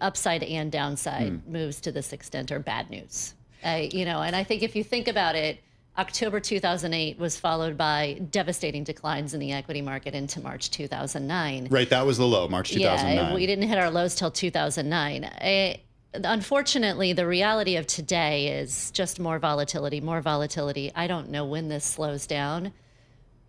upside and downside moves to this extent are bad news. And I think if you think about it, October 2008 was followed by devastating declines in the equity market into March 2009. Right, that was the low, March 2009. Yeah, we didn't hit our lows till 2009. Unfortunately, the reality of today is just more volatility, more volatility. I don't know when this slows down.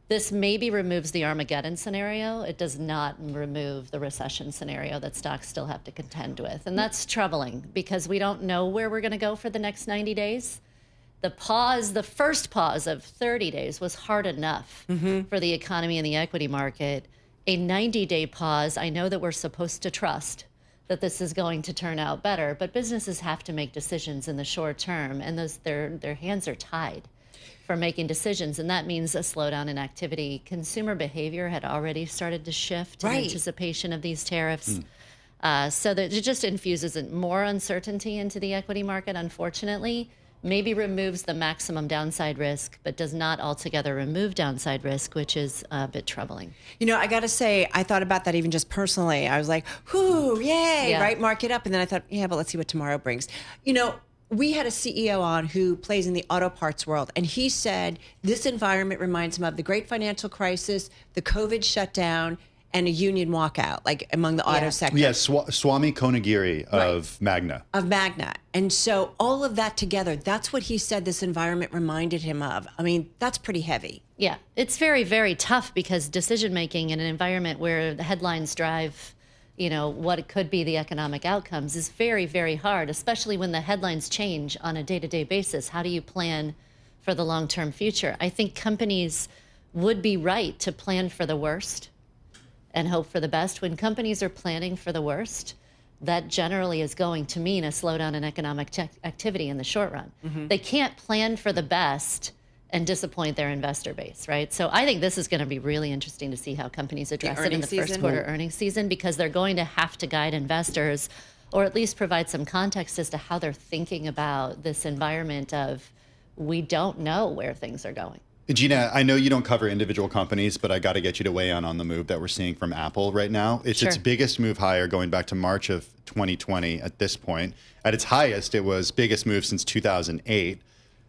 This maybe removes the Armageddon scenario. It does not remove the recession scenario that stocks still have to contend with. And that's troubling because we don't know where we're going to go for the next 90 days. The first pause of 30 days was hard enough for the economy and the equity market. A 90-day pause, I know that we're supposed to trust that this is going to turn out better, but businesses have to make decisions in the short term, and their hands are tied for making decisions, and that means a slowdown in activity. Consumer behavior had already started to shift in anticipation of these tariffs. So that it just infuses more uncertainty into the equity market, unfortunately. Maybe removes the maximum downside risk, but does not altogether remove downside risk, which is a bit troubling. I got to say, I thought about that even just personally. I was like, whoo, yay, right? Market up. And then I thought, yeah, but let's see what tomorrow brings. We had a CEO on who plays in the auto parts world, and he said this environment reminds him of the great financial crisis, the COVID shutdown, and a union walkout, like among the auto sector. Yes, Swami Konagiri of Magna. Of Magna. And so all of that together, that's what he said this environment reminded him of. I mean, that's pretty heavy. Yeah, it's very, very tough because decision-making in an environment where the headlines drive, what could be the economic outcomes is very, very hard, especially when the headlines change on a day-to-day basis. How do you plan for the long-term future? I think companies would be right to plan for the worst and hope for the best. When companies are planning for the worst, that generally is going to mean a slowdown in economic activity in the short run. They can't plan for the best and disappoint their investor base, right? So I think this is going to be really interesting to see how companies address it in the first quarter earnings season, because they're going to have to guide investors or at least provide some context as to how they're thinking about this environment of we don't know where things are going. Gina, I know you don't cover individual companies, but I got to get you to weigh in on the move that we're seeing from Apple right now. It's its biggest move higher going back to March of 2020 at this point. At its highest, it was biggest move since 2008.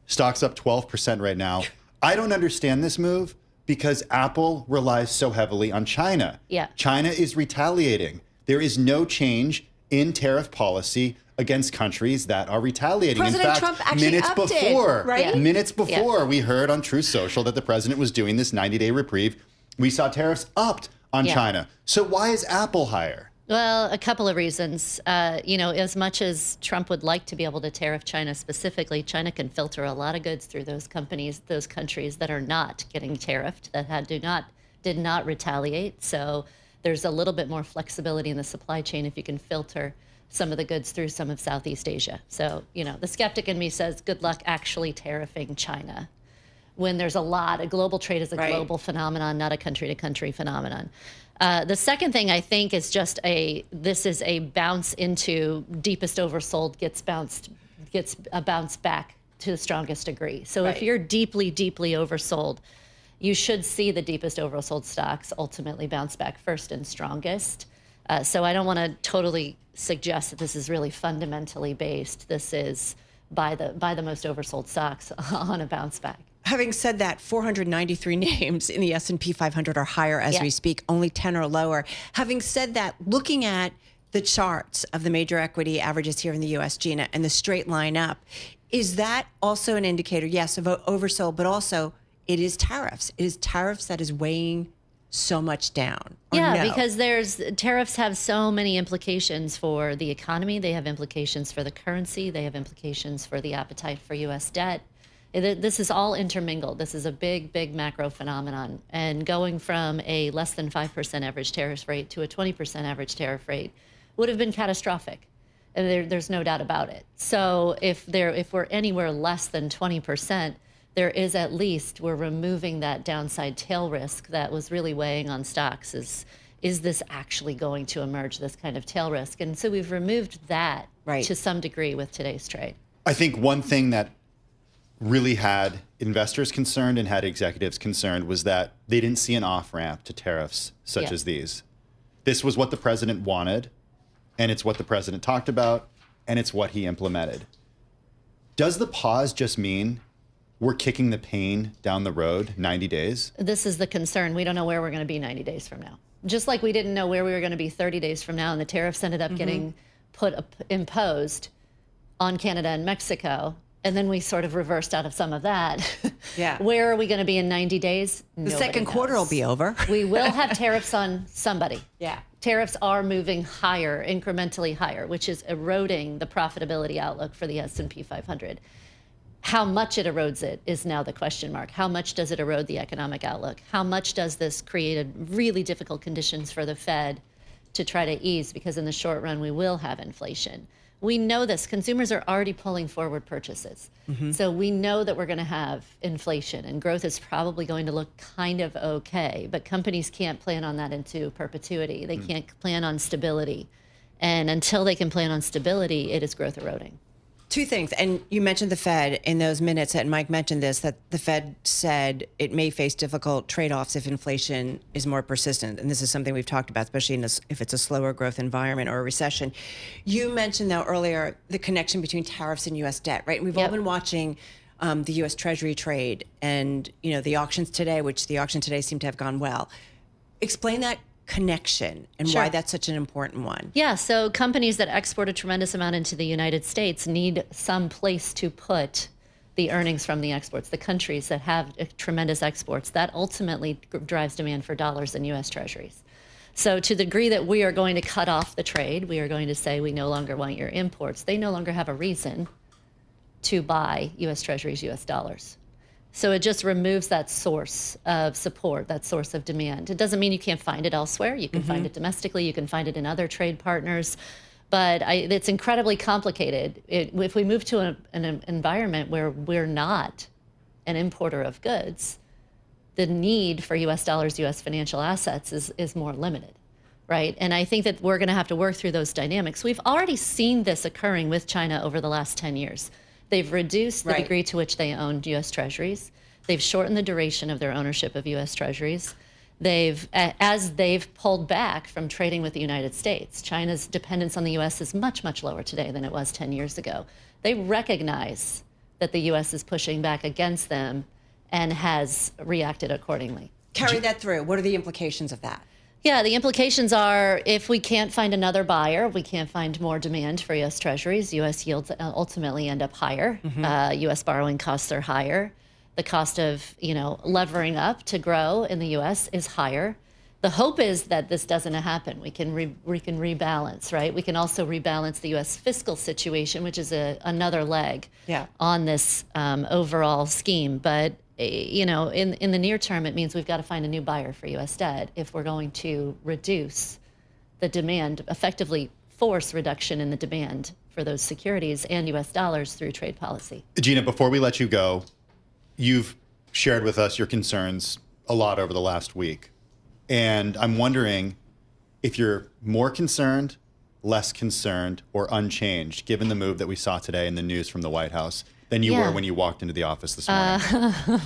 Stock's up 12% right now. I don't understand this move because Apple relies so heavily on China. Yeah. China is retaliating. There is no change in tariff policy against countries that are retaliating. President In fact, Trump actually minutes upped before, it, right? Minutes before, we heard on Truth Social that the president was doing this 90-day reprieve. We saw tariffs upped on China. So why is Apple higher? Well, a couple of reasons. As much as Trump would like to be able to tariff China specifically, China can filter a lot of goods through those countries that are not getting tariffed, that did not retaliate. So there's a little bit more flexibility in the supply chain if you can filter some of the goods through some of Southeast Asia. So, the skeptic in me says, good luck actually tariffing China when there's global trade is a global phenomenon, not a country-to-country phenomenon. The second thing I think is this is a bounce into deepest oversold gets a bounce back to the strongest degree. So if you're deeply, deeply oversold, you should see the deepest oversold stocks ultimately bounce back first and strongest. So I don't want to totally suggest that this is really fundamentally based. This is by the most oversold stocks on a bounce back. Having said that, 493 names in the S&P 500 are higher as we speak, only 10 are lower. Having said that, looking at the charts of the major equity averages here in the U.S., Gina, and the straight line up, is that also an indicator, yes, of oversold, but also it is tariffs. It is tariffs that is weighing so much down? Because tariffs have so many implications for the economy. They have implications for the currency. They have implications for the appetite for U.S. debt. This is all intermingled. This is a big, big macro phenomenon. And going from a less than 5% average tariff rate to a 20% average tariff rate would have been catastrophic. And there's no doubt about it. So if we're anywhere less than 20%, there is at least, we're removing that downside tail risk that was really weighing on stocks. Is this actually going to emerge, this kind of tail risk? And so we've removed that to some degree with today's trade. I think one thing that really had investors concerned and had executives concerned was that they didn't see an off-ramp to tariffs such as these. This was what the president wanted. and it's what the president talked about, and it's what he implemented. Does the pause just mean we're kicking the pain down the road 90 days? This is the concern. We don't know where we're going to be 90 days from now. Just like we didn't know where we were going to be 30 days from now, and the tariffs ended up getting imposed on Canada and Mexico, and then we sort of reversed out of some of that. Yeah. Where are we going to be in 90 days? The second quarter will be over. We will have tariffs on somebody. Yeah. Tariffs are moving higher, incrementally higher, which is eroding the profitability outlook for the S&P 500. How much it erodes it is now the question mark. How much does it erode the economic outlook? How much does this create really difficult conditions for the Fed to try to ease? Because in the short run, we will have inflation. We know this. Consumers are already pulling forward purchases. So we know that we're going to have inflation, and growth is probably going to look kind of okay. But companies can't plan on that into perpetuity. They can't plan on stability. And until they can plan on stability, it is growth eroding. Two things, and you mentioned the Fed in those minutes, and Mike mentioned this, that the Fed said it may face difficult trade-offs if inflation is more persistent. And this is something we've talked about, especially if it's a slower growth environment or a recession. You mentioned, though, earlier the connection between tariffs and U.S. debt, right? And we've all been watching the U.S. Treasury trade and, the auctions today, which the auction today seemed to have gone well. Explain that connection and why that's such an important one. Yeah, so companies that export a tremendous amount into the United States need some place to put the earnings from the exports. The countries that have tremendous exports, that ultimately drives demand for dollars in U.S. Treasuries. So to the degree that we are going to cut off the trade, we are going to say we no longer want your imports, they no longer have a reason to buy U.S. Treasuries, U.S. dollars. So it just removes that source of support, that source of demand. It doesn't mean you can't find it elsewhere. You can find it domestically. You can find it in other trade partners. But it's incredibly complicated. If we move to an environment where we're not an importer of goods, the need for U.S. dollars, U.S. financial assets is more limited, right? And I think that we're going to have to work through those dynamics. We've already seen this occurring with China over the last 10 years. They've reduced the degree to which they owned U.S. Treasuries. They've shortened the duration of their ownership of U.S. Treasuries. As they've pulled back from trading with the United States, China's dependence on the U.S. is much, much lower today than it was 10 years ago. They recognize that the U.S. is pushing back against them and has reacted accordingly. Carry that through. What are the implications of that? Yeah, the implications are if we can't find another buyer, we can't find more demand for U.S. Treasuries, U.S. yields ultimately end up higher. U.S. borrowing costs are higher. The cost of, levering up to grow in the U.S. is higher. The hope is that this doesn't happen. We can rebalance, right? We can also rebalance the U.S. fiscal situation, which is another leg on this overall scheme. But in the near term, it means we've got to find a new buyer for U.S. debt if we're going to reduce the demand, effectively force reduction in the demand for those securities and U.S. dollars through trade policy. Gina, before we let you go, you've shared with us your concerns a lot over the last week. And I'm wondering if you're more concerned, less concerned, or unchanged, given the move that we saw today in the news from the White House, than you were when you walked into the office this morning.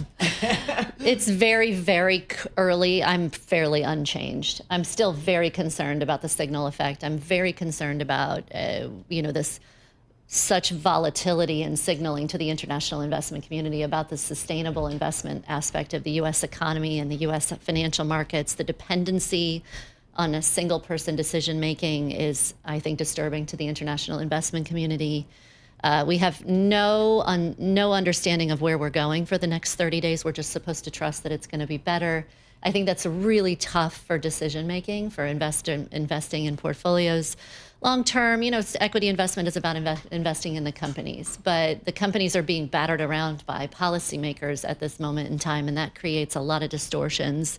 It's very, very early. I'm fairly unchanged. I'm still very concerned about the signal effect. I'm very concerned about, this such volatility and signaling to the international investment community about the sustainable investment aspect of the U.S. economy and the U.S. financial markets. The dependency on a single person decision making is, I think, disturbing to the international investment community. We have no understanding of where we're going for the next 30 days. We're just supposed to trust that it's going to be better. I think that's really tough for decision making, for investing in portfolios. Long term, equity investment is about investing in the companies, but the companies are being battered around by policymakers at this moment in time, and that creates a lot of distortions.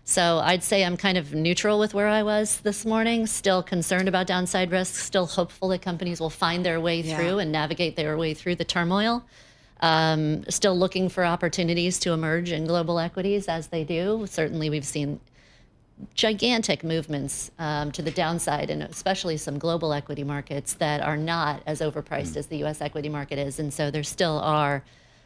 So I'd say I'm kind of neutral with where I was this morning, still concerned about downside risks, still hopeful that companies will find their way through and navigate their way through the turmoil. Still looking for opportunities to emerge in global equities as they do. Certainly we've seen gigantic movements to the downside, and especially some global equity markets that are not as overpriced as the U.S. equity market is. And so there still are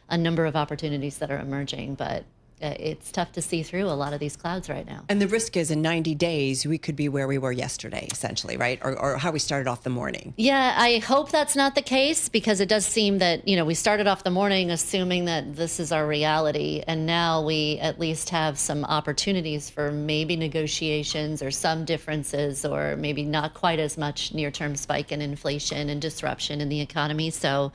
a number of opportunities that are emerging, but It's tough to see through a lot of these clouds right now. And the risk is in 90 days, we could be where we were yesterday, essentially, right? Or how we started off the morning. Yeah, I hope that's not the case, because it does seem that, we started off the morning assuming that this is our reality. And now we at least have some opportunities for maybe negotiations or some differences, or maybe not quite as much near-term spike in inflation and disruption in the economy. So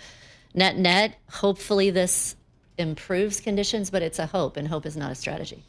net, hopefully this improves conditions, but it's a hope, and hope is not a strategy.